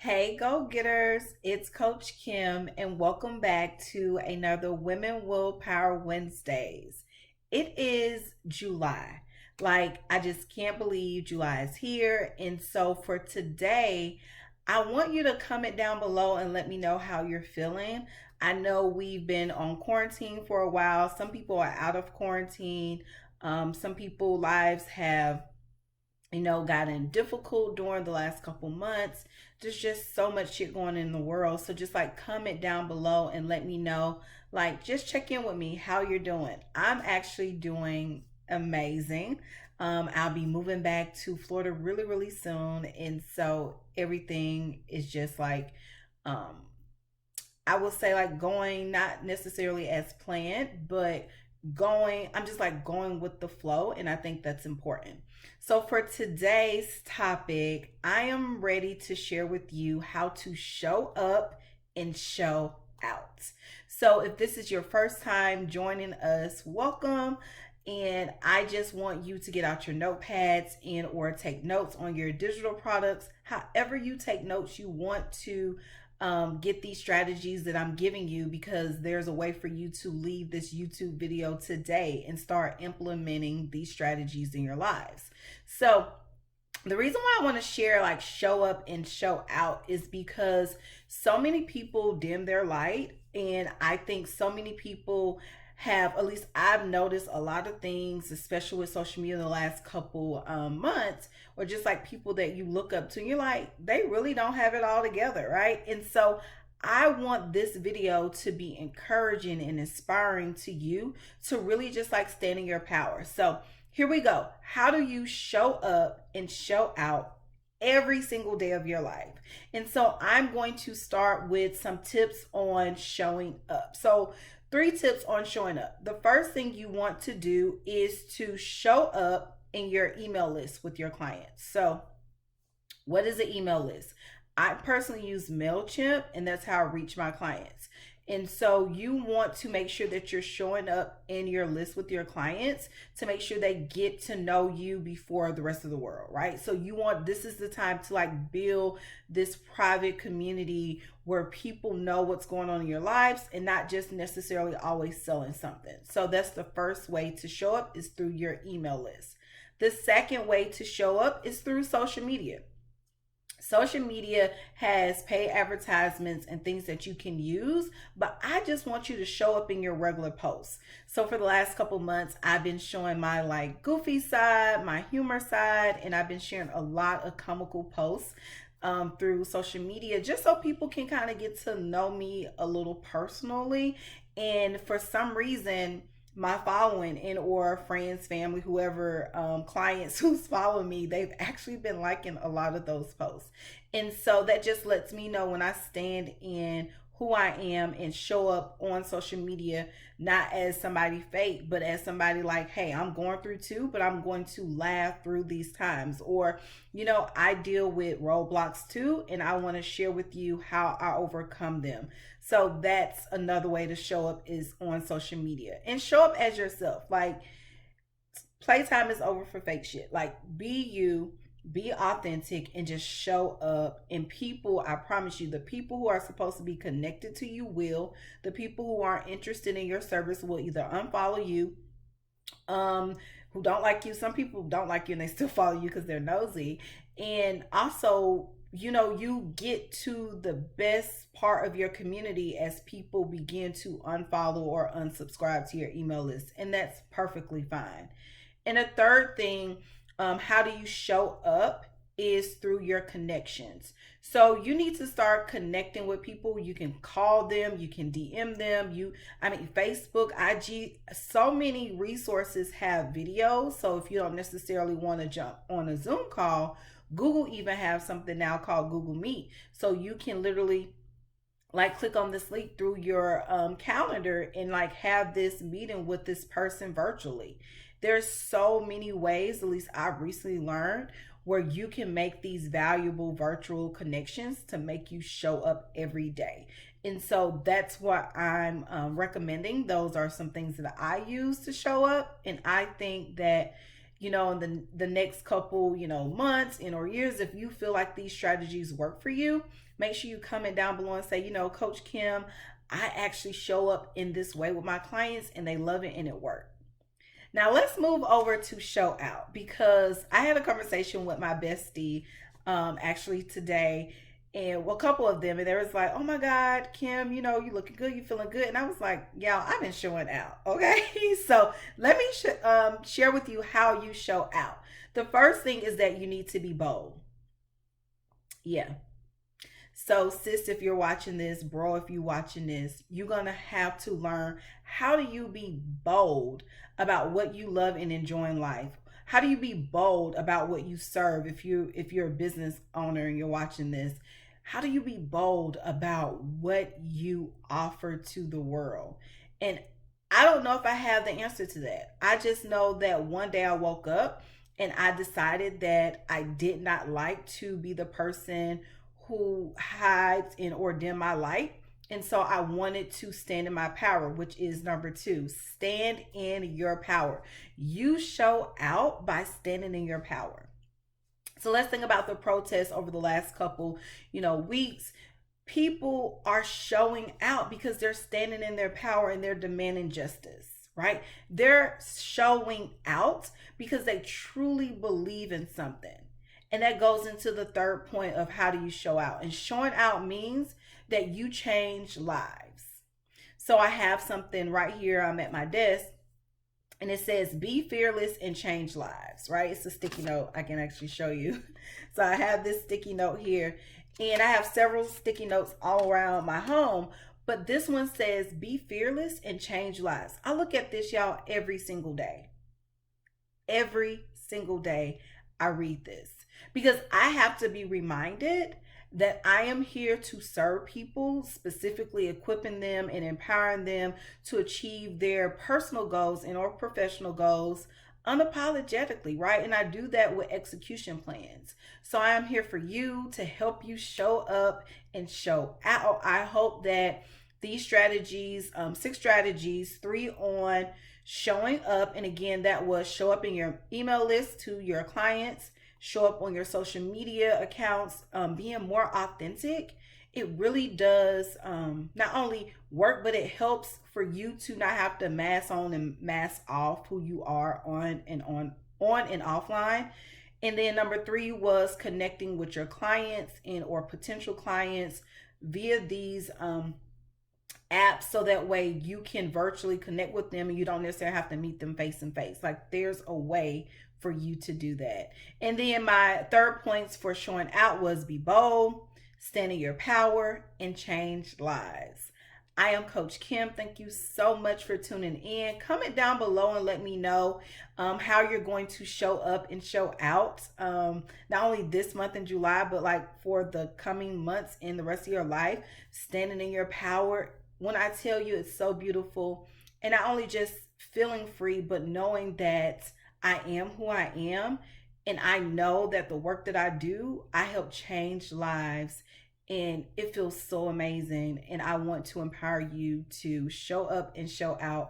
Hey, go getters! It's Coach Kim, and welcome back to another Women Willpower Wednesdays. It is July. I just can't believe July is here. And so, for today, I want you to comment down below and let me know how you're feeling. I know we've been on quarantine for a while. Some people are out of quarantine. Some people lives have gotten difficult during the last couple months. There's just so much shit going in the world. So just comment down below and let me know. Just check in with me how you're doing. I'm actually doing amazing. I'll be moving back to Florida really, really soon. And so everything is just um, I will say going not necessarily as planned, but I'm just going with the flow, and I think that's important. So for today's topic, I am ready to share with you how to show up and show out. So if this is your first time joining us, welcome. And I just want you to get out your notepads and or take notes on your digital products. However you take notes, you want to get these strategies that I'm giving you, because there's a way for you to leave this YouTube video today and start implementing these strategies in your lives. So the reason why I want to share show up and show out is because so many people dim their light, and I think so many people have, at least I've noticed a lot of things, especially with social media in the last couple months, or just people that you look up to and you're like, they really don't have it all together, right? And so I want this video to be encouraging and inspiring to you to really just stand in your power. So here we go. How do you show up and show out every single day of your life? And so I'm going to start with some tips on showing up. So 3 tips on showing up. The first thing you want to do is to show up in your email list with your clients. So what is an email list? I personally use MailChimp, and that's how I reach my clients. And so you want to make sure that you're showing up in your list with your clients to make sure they get to know you before the rest of the world, right? So this is the time to build this private community where people know what's going on in your lives and not just necessarily always selling something. So that's the first way to show up, is through your email list. The second way to show up is through social media. Social media has paid advertisements and things that you can use, but I just want you to show up in your regular posts. So for the last couple months, I've been showing my goofy side, my humor side, and I've been sharing a lot of comical posts through social media, just so people can kind of get to know me a little personally. And for some reason, my following and or friends, family, whoever, clients who's following me, they've actually been liking a lot of those posts. And so that just lets me know when I stand in who I am and show up on social media, not as somebody fake, but as somebody hey, I'm going through too, but I'm going to laugh through these times. Or, I deal with roadblocks too, and I want to share with you how I overcome them. So that's another way to show up, is on social media, and show up as yourself. Playtime is over for fake shit. Be you, be authentic, and just show up. And people, I promise you, the people who are supposed to be connected to you will. The people who aren't interested in your service will either unfollow you, who don't like you. Some people don't like you and they still follow you because they're nosy. And also, you get to the best part of your community as people begin to unfollow or unsubscribe to your email list, and that's perfectly fine. And a third thing, how do you show up, is through your connections. So you need to start connecting with people. You can call them, you can DM them. Facebook, IG, so many resources have videos. So if you don't necessarily want to jump on a Zoom call, Google even have something now called Google Meet. So you can literally click on this link through your calendar and have this meeting with this person virtually. There's so many ways, at least I've recently learned, where you can make these valuable virtual connections to make you show up every day. And so that's what I'm recommending. Those are some things that I use to show up. And I think that in the next couple, months and or years, if you feel like these strategies work for you, make sure you comment down below and say, Coach Kim, I actually show up in this way with my clients and they love it and it worked. Now let's move over to show out, because I had a conversation with my bestie actually today, and well, a couple of them, and they was like, "Oh my God, Kim, you looking good, you feeling good," and I was like, "Y'all, I've been showing out, okay?" So let me share with you how you show out. The first thing is that you need to be bold. Yeah. So, sis, if you're watching this, bro, if you're watching this, you're gonna have to learn, how do you be bold about what you love and enjoy in life? How do you be bold about what you serve? If you're a business owner and you're watching this, how do you be bold about what you offer to the world? And I don't know if I have the answer to that. I just know that one day I woke up and I decided that I did not like to be the person who hides and or dim my light. And so I wanted to stand in my power, which is number two. Stand in your power. You show out by standing in your power. So let's think about the protests over the last couple, weeks. People are showing out because they're standing in their power and they're demanding justice, right? They're showing out because they truly believe in something. And that goes into the third point of how do you show out. And showing out means that you change lives. So I have something right here. I'm at my desk and it says, be fearless and change lives, right? It's a sticky note. I can actually show you. So I have this sticky note here, and I have several sticky notes all around my home, but this one says, be fearless and change lives. I look at this, y'all, every single day. Every single day I read this, because I have to be reminded that I am here to serve people, specifically equipping them and empowering them to achieve their personal goals and or professional goals unapologetically, right? And I do that with execution plans. So I am here for you to help you show up and show out. I hope that these strategies, 6 strategies, 3 on showing up, and again, that was show up in your email list to your clients, show up on your social media accounts, being more authentic. It really does not only work, but it helps for you to not have to mask on and mask off who you are on and offline. And then number 3 was connecting with your clients and or potential clients via these apps, so that way you can virtually connect with them and you don't necessarily have to meet them face to face. Like, there's a way for you to do that. And then my third points for showing out was be bold, stand in your power, and change lives. I am Coach Kim. Thank you so much for tuning in. Comment down below and let me know how you're going to show up and show out, not only this month in July, but like for the coming months and the rest of your life. Standing in your power, when I tell you, it's so beautiful. And not only just feeling free, but knowing that I am who I am. And I know that the work that I do, I help change lives. And it feels so amazing. And I want to empower you to show up and show out